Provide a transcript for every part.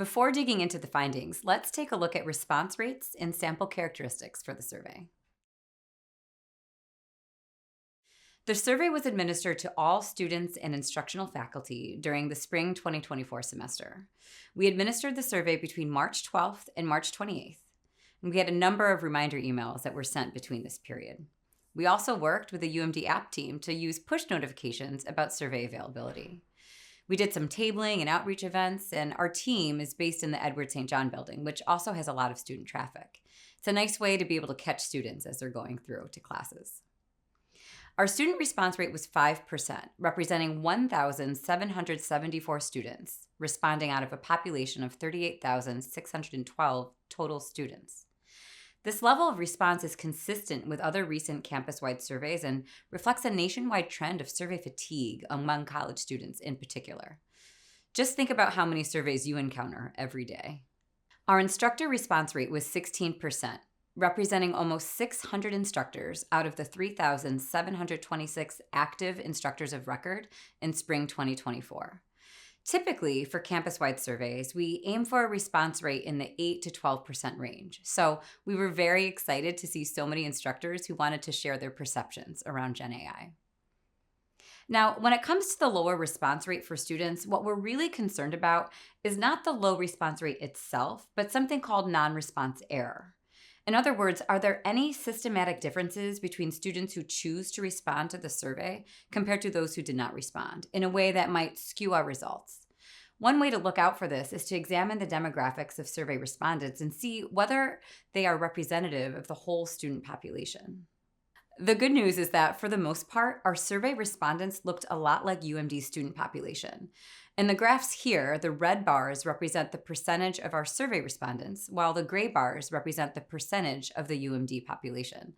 Before digging into the findings, let's take a look at response rates and sample characteristics for the survey. The survey was administered to all students and instructional faculty during the spring 2024 semester. We administered the survey between March 12th and March 28th, and we had a number of reminder emails that were sent between this period. We also worked with the UMD app team to use push notifications about survey availability. We did some tabling and outreach events, and our team is based in the Edward St. John building, which also has a lot of student traffic. It's a nice way to be able to catch students as they're going through to classes. Our student response rate was 5%, representing 1,774 students, responding out of a population of 38,612 total students. This level of response is consistent with other recent campus-wide surveys and reflects a nationwide trend of survey fatigue among college students in particular. Just think about how many surveys you encounter every day. Our instructor response rate was 16%, representing almost 600 instructors out of the 3,726 active instructors of record in spring 2024. Typically, for campus-wide surveys, we aim for a response rate in the 8 to 12% range. So we were very excited to see so many instructors who wanted to share their perceptions around GenAI. Now, when it comes to the lower response rate for students, what we're really concerned about is not the low response rate itself, but something called non-response error. In other words, are there any systematic differences between students who choose to respond to the survey compared to those who did not respond in a way that might skew our results? One way to look out for this is to examine the demographics of survey respondents and see whether they are representative of the whole student population. The good news is that, for the most part, our survey respondents looked a lot like UMD's student population. In the graphs here, the red bars represent the percentage of our survey respondents, while the gray bars represent the percentage of the UMD population.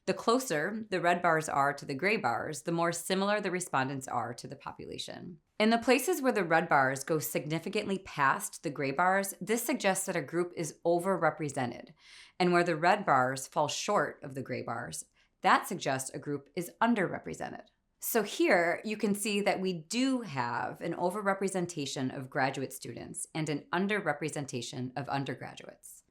The closer the red bars are to the gray bars, the more similar the respondents are to the population. In the places where the red bars go significantly past the gray bars, this suggests that a group is overrepresented. And where the red bars fall short of the gray bars, that suggests a group is underrepresented. So here you can see that we do have an overrepresentation of graduate students and an underrepresentation of undergraduates.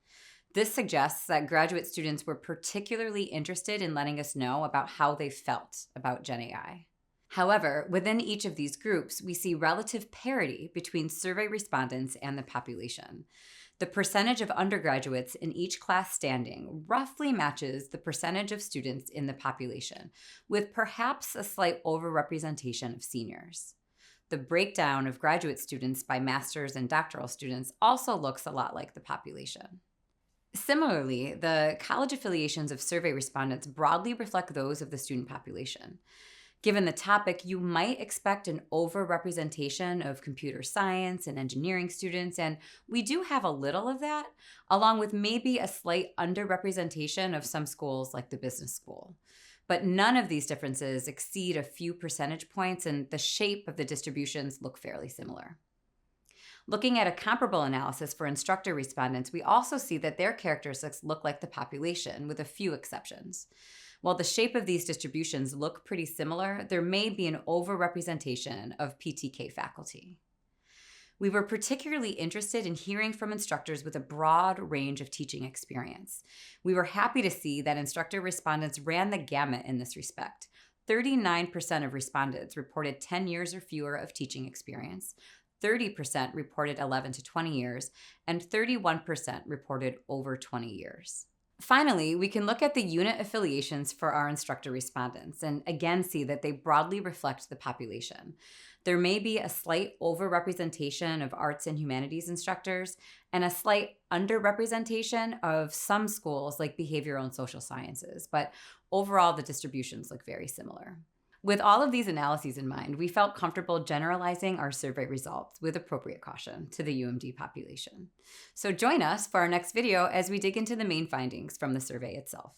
This suggests that graduate students were particularly interested in letting us know about how they felt about GenAI. However, within each of these groups, we see relative parity between survey respondents and the population. The percentage of undergraduates in each class standing roughly matches the percentage of students in the population, with perhaps a slight overrepresentation of seniors. The breakdown of graduate students by master's and doctoral students also looks a lot like the population. Similarly, the college affiliations of survey respondents broadly reflect those of the student population. Given the topic, you might expect an overrepresentation of computer science and engineering students, and we do have a little of that, along with maybe a slight underrepresentation of some schools like the business school. But none of these differences exceed a few percentage points, and the shape of the distributions look fairly similar. Looking at a comparable analysis for instructor respondents, we also see that their characteristics look like the population, with a few exceptions. While the shape of these distributions look pretty similar, there may be an overrepresentation of PTK faculty. We were particularly interested in hearing from instructors with a broad range of teaching experience. We were happy to see that instructor respondents ran the gamut in this respect. 39% of respondents reported 10 years or fewer of teaching experience, 30% reported 11 to 20 years, and 31% reported over 20 years. Finally, we can look at the unit affiliations for our instructor respondents and again see that they broadly reflect the population. There may be a slight overrepresentation of arts and humanities instructors and a slight underrepresentation of some schools like behavioral and social sciences, but overall the distributions look very similar. With all of these analyses in mind, we felt comfortable generalizing our survey results with appropriate caution to the UMD population. So join us for our next video as we dig into the main findings from the survey itself.